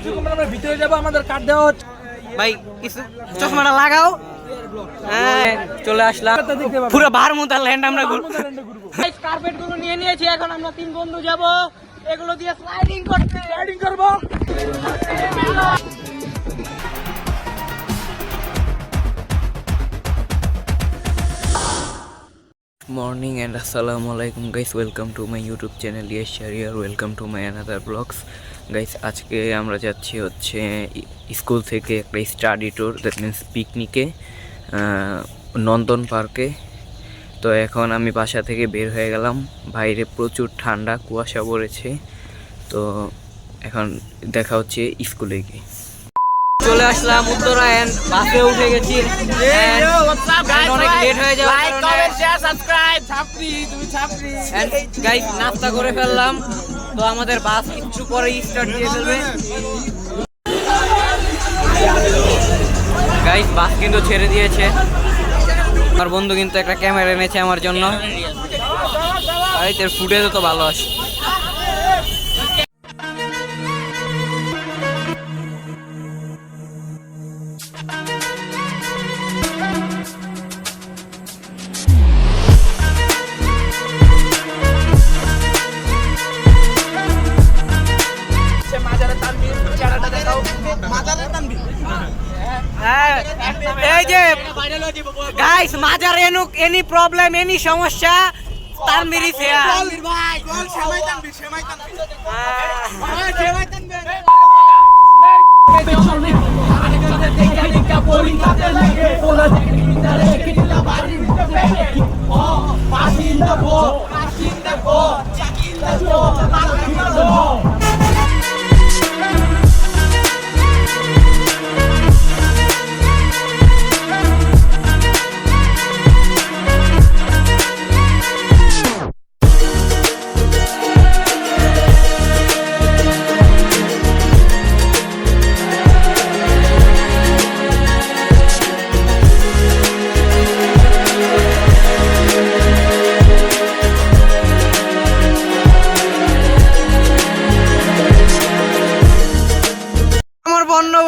কিছুক্ষণ পর আমরা ভিতরে যাব, আমাদের কার্ড দেওয়া হচ্ছে। ভাই কিছু চশমাটা লাগাও। হ্যাঁ চলে আসলাম, পুরো বারমুদা ল্যান্ড আমরা গাইস কার্পেট গুলো নিয়ে নিয়েছি, এখন আমরা তিন বন্ধু যাব এগুলো দিয়ে স্লাইডিং করব। Morning and assalamu alaikum guys, welcome to my YouTube channel Yes Shahriar, welcome to my another vlogs guys। আজকে আমরা যাচ্ছি হচ্ছে স্কুল থেকে একটা স্টাডি ট্যুর, দ্যাট মিন্স পিকনিকে নন্দন পার্কে। তো এখন আমি বাসা থেকে বের হয়ে গেলাম, বাইরে প্রচুর ঠান্ডা, কুয়াশা পড়েছে। তো এখন দেখা হচ্ছে স্কুলে গিয়ে। চলে আসলাম উত্তরায়ণ, বাসে উঠে গেছি, অনেক লেট হয়ে যাবে। Like comment share subscribe guys, নাস্তা করে ফেললাম। তো আমাদের বাস একটু পরেই স্টার্ট দিয়ে ফেলবে গাইস। বাস কিন্তু ছেড়ে দিয়েছে। আমার বন্ধু কিন্তু একটা ক্যামেরা এনেছে আমার জন্য, এর ফুটেজও তো ভালো আসে। এই যে গাইস, মাজার এনি প্রবলেম, এনি সমস্যা, তানভীর ইজ হিয়ার। তানভীর ভাই গোল সেমাই তানভীর, সেমাই তানভীর, ভাই সেমাই তানভীর।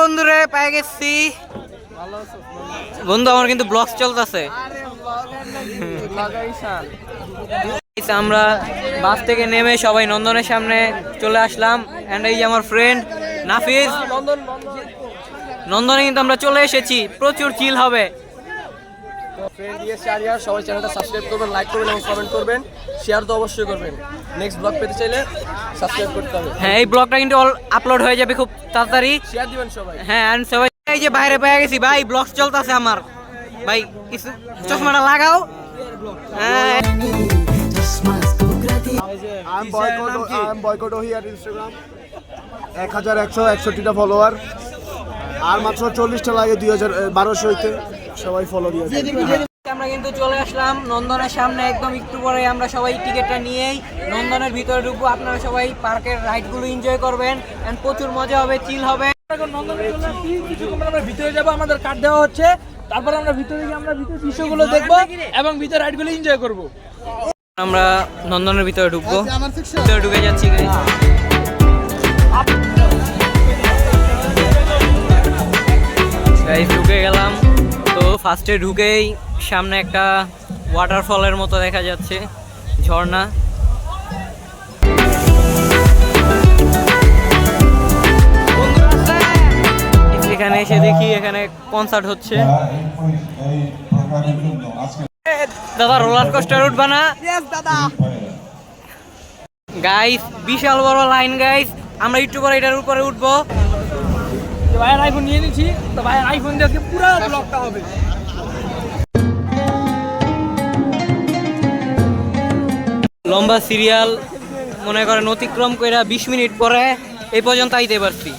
বন্ধুরে পেয়ে গেছি। বন্ধু আমার কিন্তু ব্লগ চলতেছে। আমরা বাস থেকে নেমে সবাই নন্দনের সামনে চলে আসলাম। এন্ড এই যে আমার ফ্রেন্ড নাফিজ, নন্দনে কিন্তু আমরা চলে এসেছি, প্রচুর চিল হবে। ফ্রেন্ড ইয়েস শাহরিয়ার, সবাই চ্যানেলটা সাবস্ক্রাইব করবেন, লাইক করবেন এবং কমেন্ট করবেন, শেয়ার তো অবশ্যই করবেন। নেক্সট ব্লগ পেতে চাইলে সাবস্ক্রাইব করতে হবে। হ্যাঁ এই ব্লগটা কিন্তু আপলোড হয়ে যাবে খুব তাড়াতাড়ি, শেয়ার দিবেন সবাই। হ্যাঁ এন্ড সবাই এই যে বাইরে পেয়ে গেছি ভাই, ব্লগ চলতেছে আমার। ভাই কিছু চশমাটা লাগাও। হ্যাঁ I'm boycott ওহি at Instagram, 1161টা ফলোয়ার, আর মাত্র 40টা লাগে 1200 হইতে, সবাই ফলো দিয়ে দেন। আমরা কিন্তু চলে আসলাম নন্দনের সামনে, একদম একটু পরে আমরা সবাই টিকিটটা নিয়েই নন্দনের ভিতরে ঢুকবো। আপনারা সবাই পার্কের রাইডগুলো এনজয় করবেন এন্ড প্রচুর মজা হবে, চিল হবে। কিছুক্ষণ পর আমরা ভিতরে যাব, আমাদের কার্ড দেওয়া হচ্ছে, তারপর আমরা ভিতরে গিয়ে আমরা ভিতরে দৃশ্যগুলো দেখবো এবং ভিতরে রাইডগুলো এনজয় করবো। আমরা নন্দনের ভিতরে ঢুকবো, ভিতরে ঢুকে যাচ্ছি। ঢুকে গেলাম। তো ফার্স্টে ঢুকেই সামনে একটা ওয়াটারফলের মতো দেখা যাচ্ছে, ঝর্ণা। এখানে এসে দেখি এখানে কনসার্ট হচ্ছে। দাদা রোলার কোস্টার উঠবা না? গাইস বিশাল বড় লাইন গাইস, আমরা একটু পরে এটার উপরে উঠবো। ভাইয়ের আইফোন নিয়ে নিচ্ছি, তো ভাইয়ের আইফোন দিয়ে পুরো ব্লগটা হবে। লম্বা সিরিয়াল মনে করেন অতিক্রম করে 20 মিনিট পরে এই পর্যন্ত আইতে পারছি।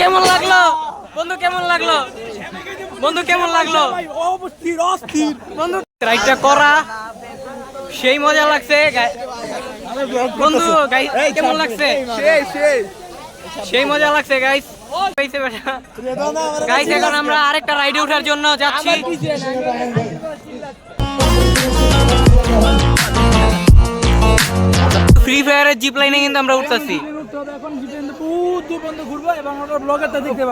কেমন লাগলো বন্ধু, কেমন লাগলো বন্ধু? কেমন লাগলো বন্ধু রাইডটা করা সেই মজা লাগছে বন্ধু গাইস কেমন লাগছে সেই মজা লাগছে গাইস গাইস এখন আমরা আরেকটা রাইডে ওঠার জন্য যাচ্ছি ফ্রি ফায়ারের জিপ লাইনে কিন্তু আমরা উঠতেছি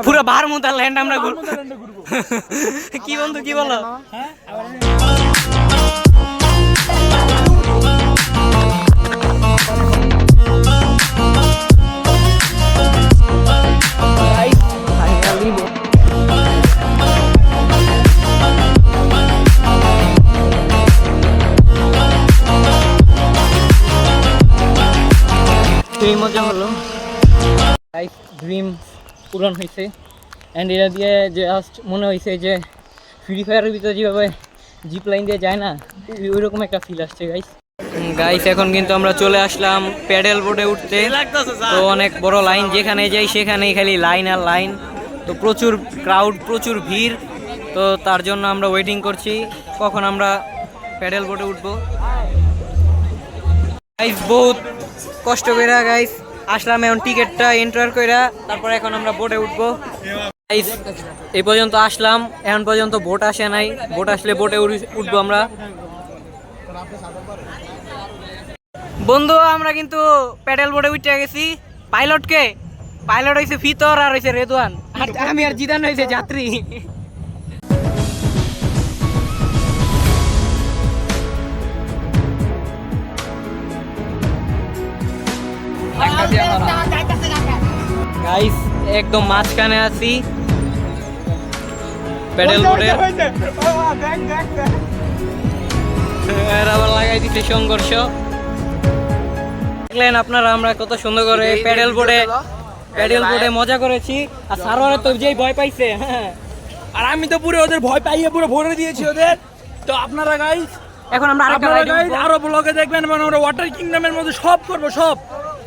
পুরো বারমুদা ল্যান্ড আমরা ঘুরবো কি বন্ধু কি বলো সেই মজা হলো লাইফ ড্রিম পূরণ হয়েছে অ্যান্ড এটা দিয়ে জাস্ট মনে হয়েছে যে ফ্রি ফায়ারের ভিতরে যেভাবে জিপ লাইন দিয়ে যায় না ওইরকম একটা ফিল আসছে গাইস এখন কিন্তু আমরা চলে আসলাম প্যাডেল বোর্ডে উঠতে তো অনেক বড় লাইন যেখানে যাই সেখানেই খালি লাইন আর লাইন তো প্রচুর ক্রাউড প্রচুর ভিড় তো তার জন্য আমরা ওয়েটিং করছি কখন আমরা প্যাডেল বোর্ডে উঠবো গাইস বহুত কষ্ট কইরা গাইস আসলাম এখন টিকিটটা এন্টার কইরা তারপর এখন আমরা বোটে উঠবো গাইস এই পর্যন্ত আসলাম এখন পর্যন্ত বোট আসে নাই বোট আসলে বোটে উঠবো আমরা বন্ধু আমরা কিন্তু প্যাডেল বোটে উঠে গেছি পাইলট হইছে ফিতর আর হইছে রেদওয়ান আর আমি আর জিদান হইছে যাত্রী গাইস একদম মাঝখানে আছি প্যাডেল বোর্ডে আবার লাগাই দিতে সংঘর্ষ দেখলেন আপনারা আমরা কত সুন্দর করে প্যাডেল বোর্ডে মজা করেছি আর সার্ভারে তো যেই ভয় পাইছে আর আমি তো পুরো ওদের ভয় পাইয়ে পুরো ভরে দিয়েছি ওদের তো আপনারা গাইস এখন আমরা আরেকটা রাইড গাইস আরো ব্লগে দেখবেন মানে আমরা ওয়াটার কিংডমের মধ্যে সব করব সব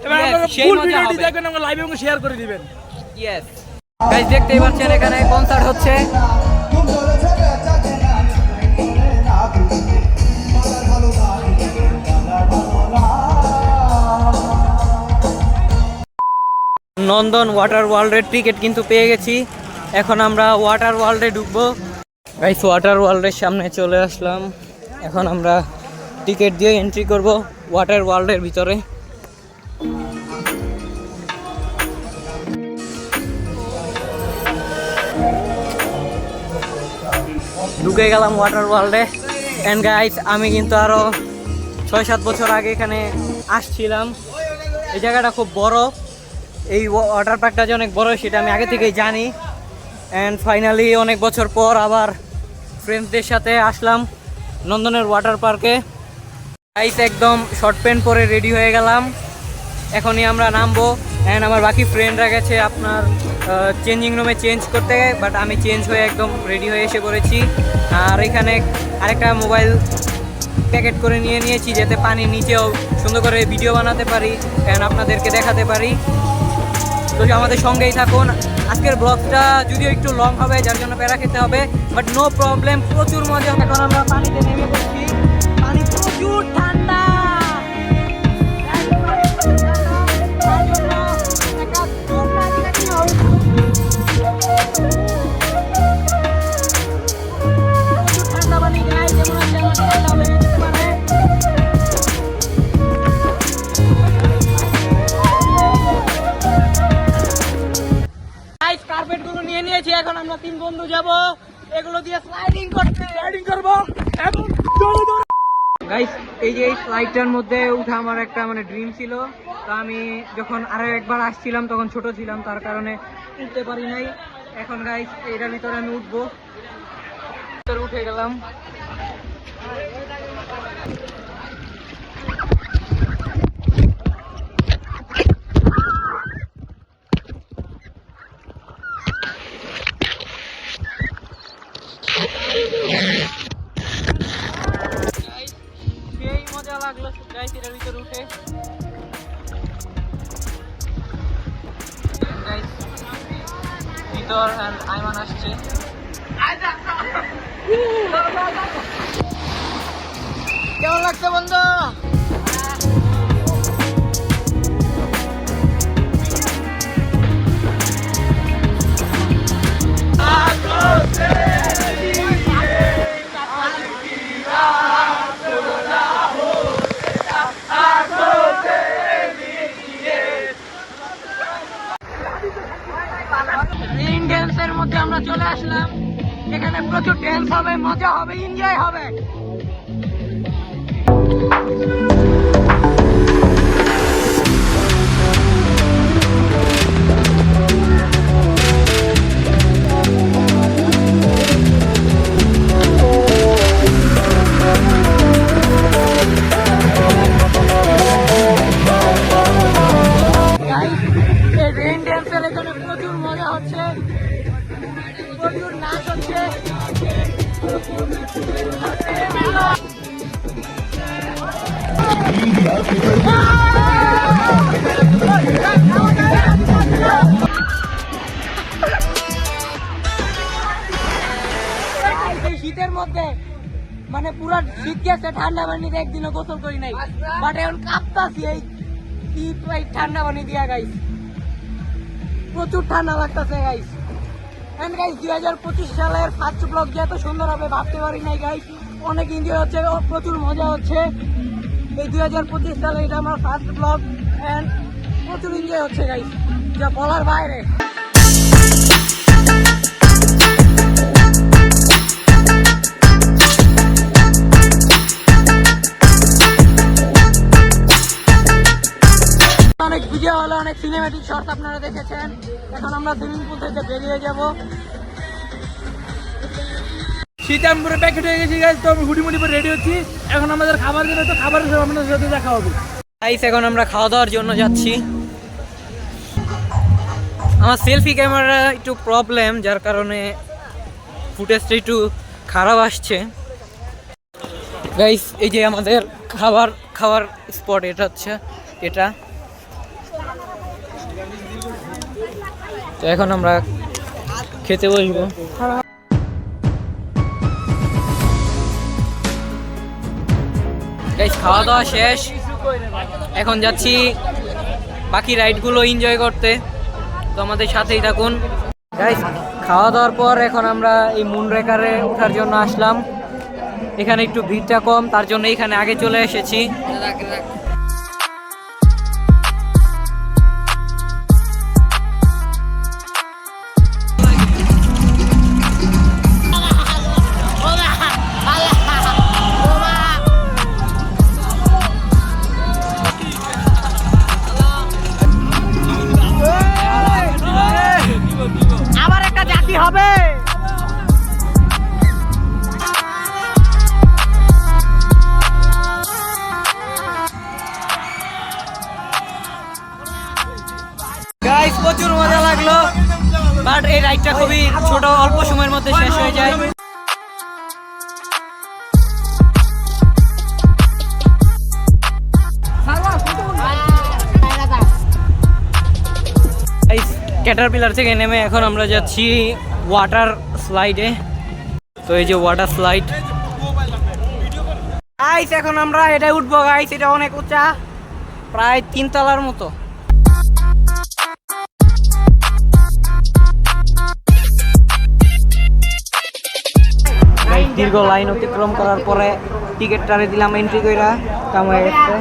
এবার আপনারা ফুল ভিডিওটি দেখবেন এবং লাইভে এবং শেয়ার করে দিবেন ইয়েস গাইস দেখতেই পাচ্ছেন এখানে কনসার্ট হচ্ছে নন্দন ওয়াটার ওয়ার্ল্ডের টিকিট কিন্তু পেয়ে গেছি এখন আমরা ওয়াটার ওয়ার্ল্ডে ঢুকবো গাইস ওয়াটার ওয়ার্ল্ডের সামনে চলে আসলাম এখন আমরা টিকিট দিয়ে এন্ট্রি করব ওয়াটার ওয়ার্ল্ডের ভিতরে ঢুকে গেলাম ওয়াটার ওয়ার্ল্ডে এন্ড গাইস আমি কিন্তু আরো 6-7 বছর আগে এখানে আসছিলাম এই জায়গাটা খুব বড় এই ওয়াটার পার্কটা যে অনেক বড় সেটা আমি আগে থেকেই জানি অ্যান্ড ফাইনালি অনেক বছর পর আবার ফ্রেন্ডসদের সাথে আসলাম নন্দনের ওয়াটার পার্কে গাইস একদম শর্ট প্যান্ট পরে রেডি হয়ে গেলাম এখনই আমরা নামবো অ্যান্ড আমার বাকি ফ্রেন্ডরা গেছে আপনার চেঞ্জিং রুমে চেঞ্জ করতে বাট আমি চেঞ্জ হয়ে একদম রেডি হয়ে এসে করেছি আর এখানে আরেকটা মোবাইল প্যাকেট করে নিয়েছি যাতে পানির নিচেও সুন্দর করে ভিডিও বানাতে পারি অ্যান্ড আপনাদেরকে দেখাতে পারি তো আমাদের সঙ্গেই থাকুন আজকের ব্লগটা যদিও একটু লং হবে যার জন্য প্যারা খেতে হবে বাট নো প্রবলেম প্রচুর মজা এখন আমরা পানিতে নেমে পড়ছি পানি প্রচুর ঠান্ডা ঠান্ডা পানি গায়ে যেমন কার্পেট গুলো নিয়ে নিয়েছি এখন আমরা 3 বন্ধু যাব এগুলো দিয়ে স্লাইডিং করব এখন গাইস এই যে এই স্লাইডটার মধ্যে ওঠা আমার একটা মানে ড্রিম ছিল তো আমি যখন আরো একবার আসছিলাম তখন ছোট ছিলাম তার কারণে উঠতে পারি নাই এখন গাইস এটার ভিতরে আমি উঠবো উঠে গেলাম সেই মজা লাগলো গাইস এটার ভিতরে উঠে গাইস ভিতর আর আইমান আসছে কেমন লাগছে বন্ধু? রেইন ড্যান্সের মধ্যে আমরা চলে আসলাম। এখানে প্রচুর ড্যান্স হবে, মজা হবে, এনজয় হবে। রেইন ড্যান্সের এখানে প্রচুর মজা হচ্ছে, প্রচুর নাচ হচ্ছে। এই শীতের মধ্যে মানে পুরো শীত গেছে, ঠান্ডা পানিতে একদিনও গোসল করি নাই, বাট এখন কাঁপতাছি এই শীত এই ঠান্ডা পানি দিয়া গাইস। প্রচুর ঠান্ডা লাগতেছে গাইস। এন্ড গাইস 2025 সালের ফার্স্ট ব্লগ যে এত সুন্দর হবে ভাবতে পারি নাই গাইস। অনেক এনজয় হচ্ছে, প্রচুর মজা হচ্ছে। এই 2025 সালে এটা আমার ফার্স্ট ব্লগ এন্ড প্রচুর এনজয় হচ্ছে গাইস, যা বলার বাইরে। অনেক ভিডিও হলো, অনেক সিনেমেটিক শর্টস আপনারা দেখেছেন। এখন আমরা সুইমিং পুল থেকে বেরিয়ে যাব। শীতে আমি পুরো প্যাকেট হয়ে গেছি গাইস, তো আমি হুডি মুডি পরে রেডি হচ্ছি। এখন আমাদের খাবার দেবে, তো খাবারের সময় আপনাদের সাথে দেখা হবে। গাইস এখন আমরা খাওয়া দাওয়ার জন্য যাচ্ছি। আমার সেলফি ক্যামেরা একটু প্রবলেম, যার কারণে ফুটেজটা একটু খারাপ আসছে গাইস। এই যে আমাদের খাবার স্পট, এটা হচ্ছে এটা। তো এখন আমরা খেতে বসবো। গাইস খাওয়া দাওয়া শেষ, এখন যাচ্ছি বাকি রাইডগুলো এনজয় করতে। তো আমাদের সাথেই থাকুন গাইস। খাওয়া দাওয়ার পর এখন আমরা এই মুনরেকারে ওঠার জন্য আসলাম। এখানে একটু ভিড়টা কম, তার জন্য এখানে আগে চলে এসেছি। আবার একটা জাতি হবে। গাইস প্রচুর মজা লাগলো, বাট এই রাইডটা খুবই ছোট, অল্প সময়ের মধ্যে শেষ হয়ে যায়। ক্যাটারপিলার থেকে নেমে এখন আমরা যাচ্ছি ওয়াটার স্লাইডে। তো এই যে ওয়াটার স্লাইড গাইস, এখন আমরা এটা উঠবো গাইস। এটা অনেক উঁচা, প্রায় 3 তলার মতো। দীর্ঘ লাইন অতিক্রম করার পরে টিকিটটারে দিলাম এন্ট্রি কইরা, কাম হয়ে গেছে।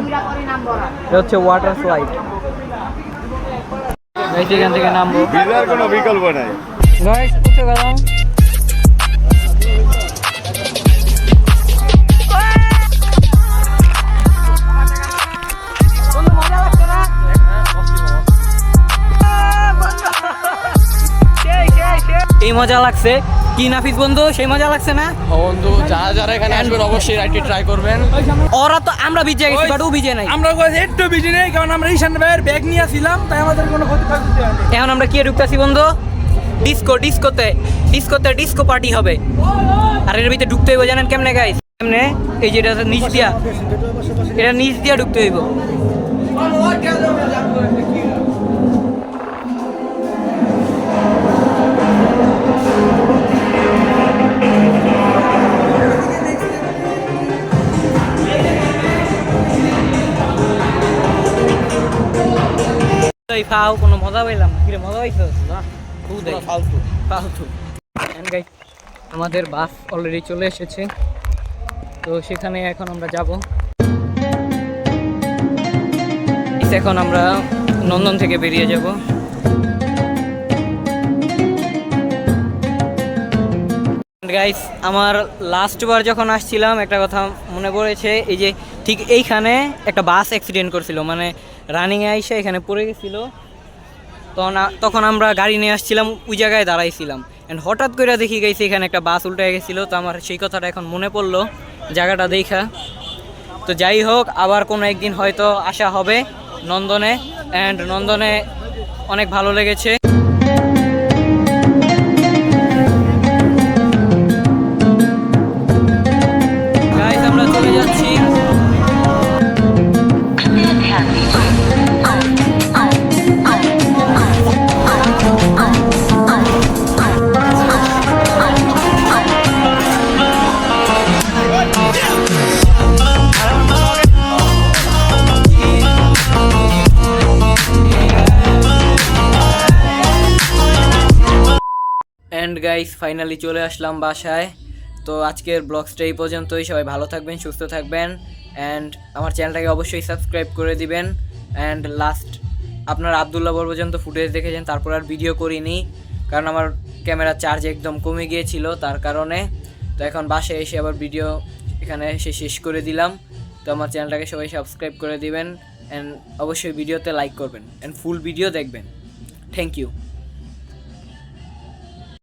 এটা হচ্ছে ওয়াটার স্লাইড গাইস। এখান থেকে নামবো, ভিড়ার কোনো বিকল্প নাই গাইস। উঠে গেলাম। এই মজা লাগছে কি নাফিস বন্ধু, সেই মজা লাগছে না বন্ধু? যারা এখানে আসবেন অবশ্যই রাইডটি ট্রাই করবেন। ওরা তো আমরা ভিজে গেছি, বাট ও ভিজে নাই। আমরা একটু বিজি নেই, কারণ আমরা ঈশান ভাইয়ের ব্যাগ নিয়ে আসছিলাম, তাই আমাদের কোনো ক্ষতি করতে হয় না। এখন আমরা কি ঢুকতেছি বন্ধু? ডিস্কো পার্টি হবে। আর এর ভিতরে ঢুকতে হইব জানেন কেমনে গাইস? কেমনে? এই যেটা নিচ দিয়া ঢুকতে হইব। ভাই ফাও কোনো মজা পাইলাম না। কিরে মজা পাইছো না? খুব ফালতু ফালতু। And guys, আমাদের বাস অলরেডি চলে এসেছে, তো সেখানে এখন আমরা যাব। এখন আমরা নন্দন থেকে বেরিয়ে যাব। গাইস, আমার লাস্ট বার যখন আসছিলাম একটা কথা মনে পড়েছে, এই যে ঠিক এইখানে একটা বাস অ্যাক্সিডেন্ট করছিল, মানে রানিংয়ে আইসা এখানে পড়ে গেছিল। তখন আমরা গাড়ি নিয়ে আসছিলাম, ওই জায়গায় দাঁড়াইছিলাম, অ্যান্ড হঠাৎ করে দেখি গেছি এখানে একটা বাস উল্টে গেছিলো। তো আমার সেই কথাটা এখন মনে পড়লো জায়গাটা দেখা। তো যাই হোক, আবার কোনো একদিন হয়তো আসা হবে নন্দনে, অ্যান্ড নন্দনে অনেক ভালো লেগেছে। গাইস, আমরা চলে যাচ্ছি। অ্যান্ড গাইস, ফাইনালি চলে আসলাম বাসায়। তো আজকের ব্লগসটা এই পর্যন্তই। সবাই ভালো থাকবেন, সুস্থ থাকবেন, অ্যান্ড আমার চ্যানেলটাকে অবশ্যই সাবস্ক্রাইব করে দিবেন। অ্যান্ড লাস্ট আপনার আবদুল্লাহ পর্যন্ত ফুটেজ দেখেছেন, তারপর আর ভিডিও করিনি, কারণ আমার ক্যামেরার চার্জ একদম কমে গিয়েছিল তার কারণে। তো এখন বাসায় এসে আবার ভিডিও এখানে এসে শেষ করে দিলাম। তো আমার চ্যানেলটাকে সবাই সাবস্ক্রাইব করে দিবেন, অ্যান্ড অবশ্যই ভিডিওতে লাইক করবেন, অ্যান্ড ফুল ভিডিও দেখবেন। Thank you.